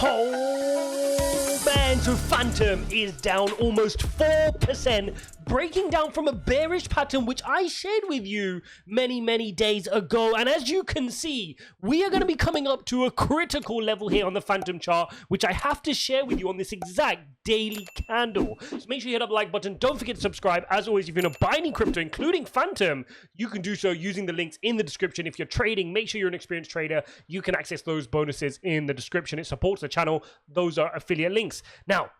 Oh man, so Fantom is down almost 4%, breaking down from a bearish pattern which I shared with you many days ago. And as you can see, we are going to be coming up to a critical level here on the Fantom chart, which I have to share with you on this exact daily candle. So make sure you hit up the like button. Don't forget to subscribe. As always, if you're going to buy any crypto, including Fantom, you can do so using the links in the description. If you're trading, make sure you're an experienced trader. You can access those bonuses in the description. It supports the channel. Those are affiliate links. Now,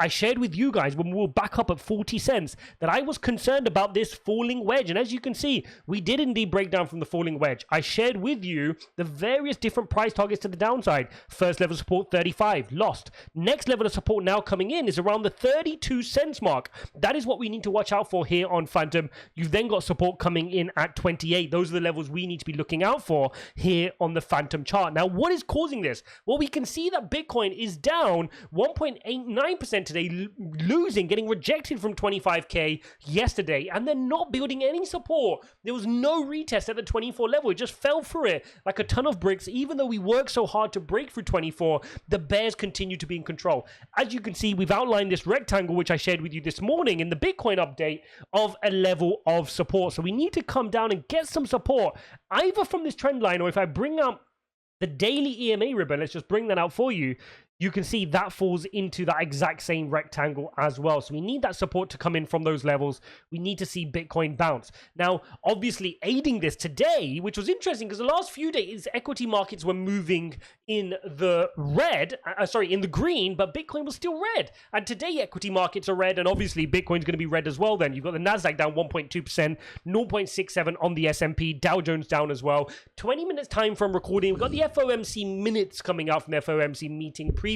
I shared with you guys when we were back up at 40 cents that I was concerned about this falling wedge. And as you can see, we did indeed break down from the falling wedge. I shared with you the various different price targets to the downside. First level support, 35, lost. Next level of support now coming in is around the 32 cents mark. That is what we need to watch out for here on Fantom. You've then got support coming in at 28. Those are the levels we need to be looking out for here on the Fantom chart. Now, what is causing this? Well, we can see that Bitcoin is down 1.89% today, losing, getting rejected from 25k yesterday, and then not building any support. There was no retest at the 24 level. It just fell through it like a ton of bricks. Even though we worked so hard to break through 24, the bears continue to be in control. As you can see, we've outlined this rectangle, which I shared with you this morning in the Bitcoin update, of a level of support. So we need to come down and get some support, either from this trend line, or if I bring up the daily EMA ribbon, let's just bring that out for you. You can see that falls into that exact same rectangle as well. So we need that support to come in from those levels. We need to see Bitcoin bounce. Now, obviously aiding this today, which was interesting because the last few days, equity markets were moving in the red, in the green, but Bitcoin was still red. And today, equity markets are red, and obviously Bitcoin's going to be red as well then. You've got the NASDAQ down 1.2%, 0.67 on the S&P, Dow Jones down as well. 20 minutes time from recording. We've got the FOMC minutes coming out from the FOMC meeting previously.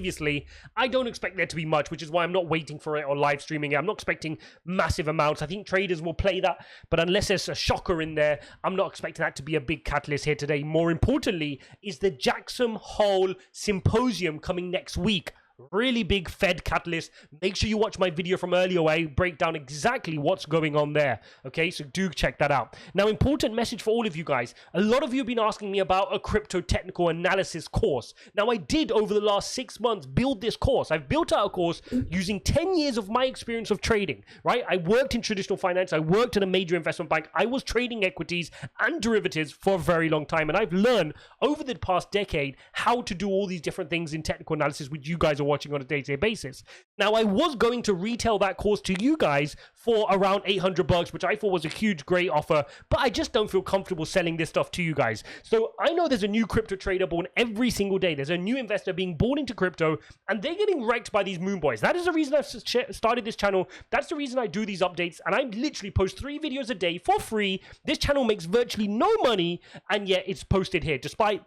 I don't expect there to be much, which is why I'm not waiting for it or live streaming it. I'm not expecting massive amounts. I think traders will play that, but unless there's a shocker in there, I'm not expecting that to be a big catalyst here today. More importantly is the Jackson Hole Symposium coming next week. Really big Fed catalyst. Make sure you watch my video from earlier where I break down exactly what's going on there. Okay, so do check that out. Now, important message for all of you guys. A lot of you have been asking me about a crypto technical analysis course. Now, I did over the last 6 months build this course. I've built out a course using 10 years of my experience of trading, right? I worked in traditional finance. I worked in a major investment bank. I was trading equities and derivatives for a very long time. And I've learned over the past decade how to do all these different things in technical analysis, which you guys are watching on a day-to-day basis. Now, I was going to retail that course to you guys for around $800, which I thought was a huge, great offer, but I just don't feel comfortable selling this stuff to you guys. So I know there's a new crypto trader born every single day. There's a new investor being born into crypto, and they're getting wrecked by these moon boys. That is the reason I've started this channel. That's the reason I do these updates, and I literally post 3 videos a day for free. This channel makes virtually no money, and yet it's posted here, despite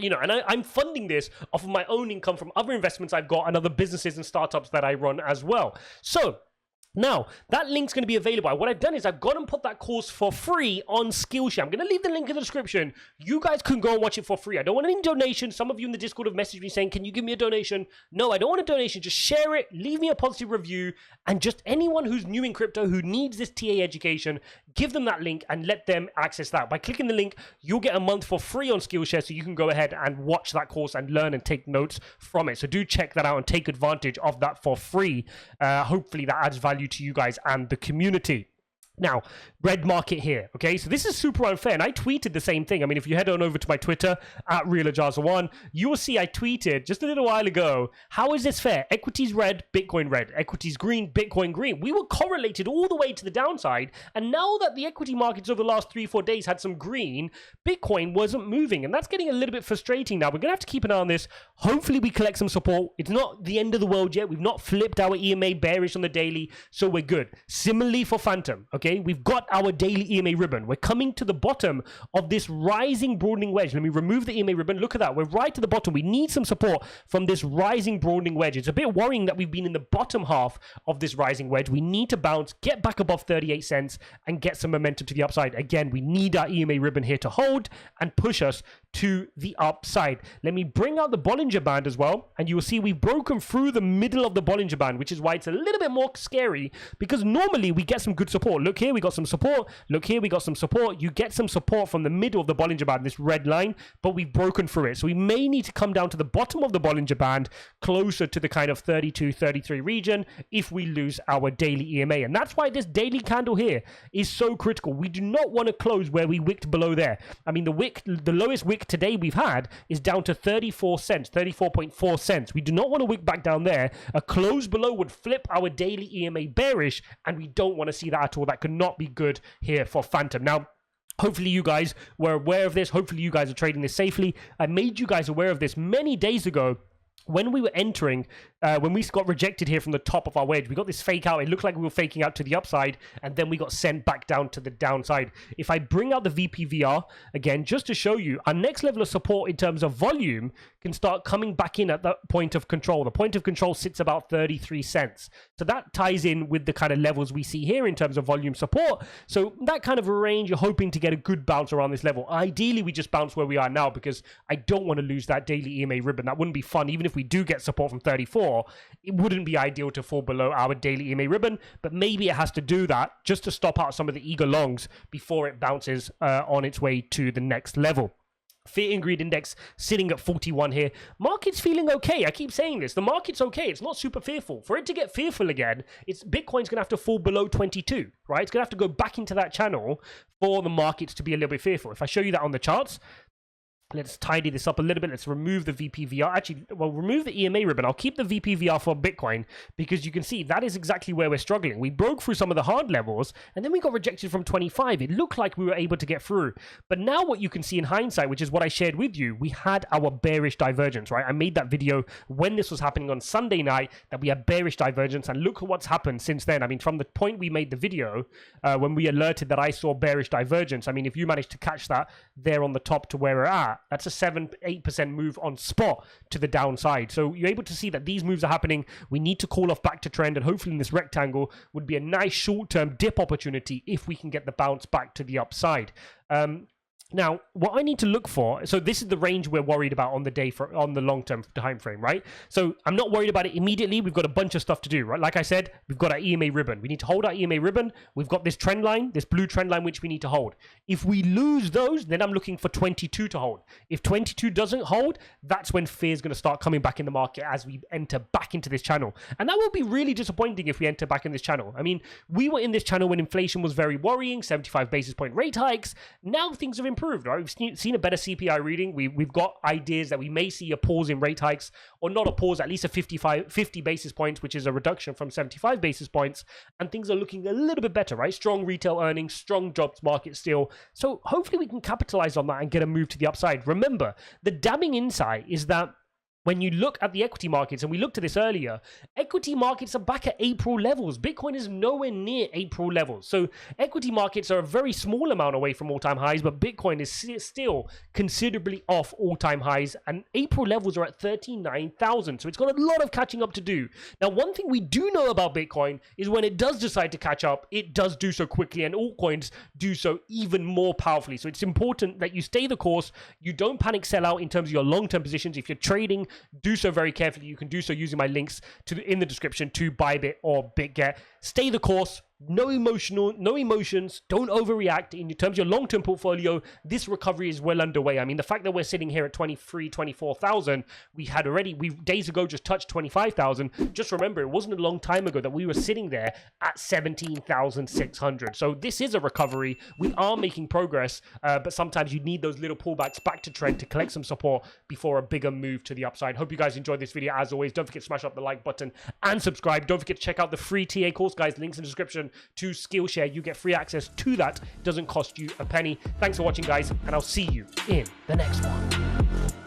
and I'm funding this off of my own income from other investments I've got and other businesses and startups that I run as well. So now, that link's going to be available. What I've done is I've gone and put that course for free on Skillshare. I'm going to leave the link in the description. You guys can go and watch it for free. I don't want any donations. Some of you in the Discord have messaged me saying, can you give me a donation? No, I don't want a donation. Just share it. Leave me a positive review. And just anyone who's new in crypto who needs this TA education, give them that link and let them access that. By clicking the link, you'll get a month for free on Skillshare, so you can go ahead and watch that course and learn and take notes from it. So do check that out and take advantage of that for free. Hopefully that adds value to you guys and the community. Now, red market here, okay? So this is super unfair, and I tweeted the same thing. I mean, if you head on over to my Twitter, at @realijaz1, you will see I tweeted just a little while ago, how is this fair? Equities red, Bitcoin red. Equities green, Bitcoin green. We were correlated all the way to the downside, and now that the equity markets over the last 3-4 days had some green, Bitcoin wasn't moving, and that's getting a little bit frustrating now. We're going to have to keep an eye on this. Hopefully, we collect some support. It's not the end of the world yet. We've not flipped our EMA bearish on the daily, so we're good. Similarly for Fantom, okay? We've got our daily EMA ribbon. We're coming to the bottom of this rising broadening wedge. Let me remove the EMA ribbon. Look at that. We're right to the bottom. We need some support from this rising broadening wedge. It's a bit worrying that we've been in the bottom half of this rising wedge. We need to bounce, get back above 38 cents, and get some momentum to the upside. Again, we need our EMA ribbon here to hold and push us to the upside. Let me bring out the Bollinger Band as well, and you will see we've broken through the middle of the Bollinger Band, which is why it's a little bit more scary, because normally we get some good support. Look here, we got some support. Look here, we got some support. You get some support from the middle of the Bollinger Band, this red line, but we've broken through it. So we may need to come down to the bottom of the Bollinger Band, closer to the kind of 32, 33 region, if we lose our daily EMA. And that's why this daily candle here is so critical. We do not want to close where we wicked below there. I mean, the lowest wick today we've had is down to 34 cents, 34.4 cents. We do not want to wick back down there. A close below would flip our daily EMA bearish, and we don't want to see that at all. That could not be good here for Fantom. Now, hopefully you guys were aware of this. Hopefully you guys are trading this safely. I made you guys aware of this many days ago. When we were entering, when we got rejected here from the top of our wedge, we got this fake out. It looked like we were faking out to the upside, and then we got sent back down to the downside. If I bring out the VPVR again, just to show you, our next level of support in terms of volume can start coming back in at that point of control. The point of control sits about 33 cents. So that ties in with the kind of levels we see here in terms of volume support. So that kind of a range, you're hoping to get a good bounce around this level. Ideally, we just bounce where we are now, because I don't want to lose that daily EMA ribbon. That wouldn't be fun. Even if we do get support from 34, it wouldn't be ideal to fall below our daily EMA ribbon, but maybe it has to do that just to stop out some of the eager longs before it bounces on its way to the next level. Fear and Greed Index sitting at 41 here. Market's feeling okay. I keep saying this. The market's okay. It's not super fearful. For it to get fearful again, Bitcoin's going to have to fall below 22, right? It's going to have to go back into that channel for the markets to be a little bit fearful. If I show you that on the charts, let's tidy this up a little bit. Let's remove the VPVR. Actually, well, remove the EMA ribbon. I'll keep the VPVR for Bitcoin, because you can see that is exactly where we're struggling. We broke through some of the hard levels, and then we got rejected from 25. It looked like we were able to get through. But now what you can see in hindsight, which is what I shared with you, we had our bearish divergence, right? I made that video when this was happening on Sunday night, that we had bearish divergence, and look at what's happened since then. I mean, from the point we made the video, when we alerted that I saw bearish divergence, I mean, if you managed to catch that there on the top to where we're at, that's a 7-8% move on spot to the downside. So you're able to see that these moves are happening. We need to call off back to trend, and hopefully in this rectangle would be a nice short-term dip opportunity if we can get the bounce back to the upside. Now, what I need to look for, so this is the range we're worried about on the long-term time frame, right? So I'm not worried about it immediately. We've got a bunch of stuff to do, right? Like I said, we've got our EMA ribbon. We need to hold our EMA ribbon. We've got this trend line, this blue trend line, which we need to hold. If we lose those, then I'm looking for 22 to hold. If 22 doesn't hold, that's when fear is going to start coming back in the market as we enter back into this channel. And that will be really disappointing if we enter back in this channel. I mean, we were in this channel when inflation was very worrying, 75 basis point rate hikes. Now things have improved. Right? We've seen a better CPI reading. We've got ideas that we may see a pause in rate hikes, or not a pause, at least a 50 basis points, which is a reduction from 75 basis points, and things are looking a little bit better, right? Strong retail earnings, strong jobs market still. So hopefully we can capitalize on that and get a move to the upside. Remember, the damning insight is that when you look at the equity markets, and we looked at this earlier, equity markets are back at April levels. Bitcoin is nowhere near April levels. So equity markets are a very small amount away from all-time highs, but Bitcoin is still considerably off all-time highs, and April levels are at 39,000. So it's got a lot of catching up to do. Now, one thing we do know about Bitcoin is when it does decide to catch up, it does do so quickly, and altcoins do so even more powerfully. So it's important that you stay the course. You don't panic sell out in terms of your long-term positions. If you're trading, do so very carefully. You can do so using my links in the description to BYBIT or BitGet. Stay the course. No emotions. Don't overreact. In terms of your long-term portfolio, this recovery is well underway. I mean, the fact that we're sitting here at 24,000, we had already, days ago just touched 25,000. Just remember, it wasn't a long time ago that we were sitting there at 17,600. So this is a recovery. We are making progress, but sometimes you need those little pullbacks back to trend to collect some support before a bigger move to the upside. Hope you guys enjoyed this video. As always, don't forget to smash up the like button and subscribe. Don't forget to check out the free TA course, guys. Links in the description to Skillshare. You get free access to that. It doesn't cost you a penny. Thanks for watching, guys, and I'll see you in the next one.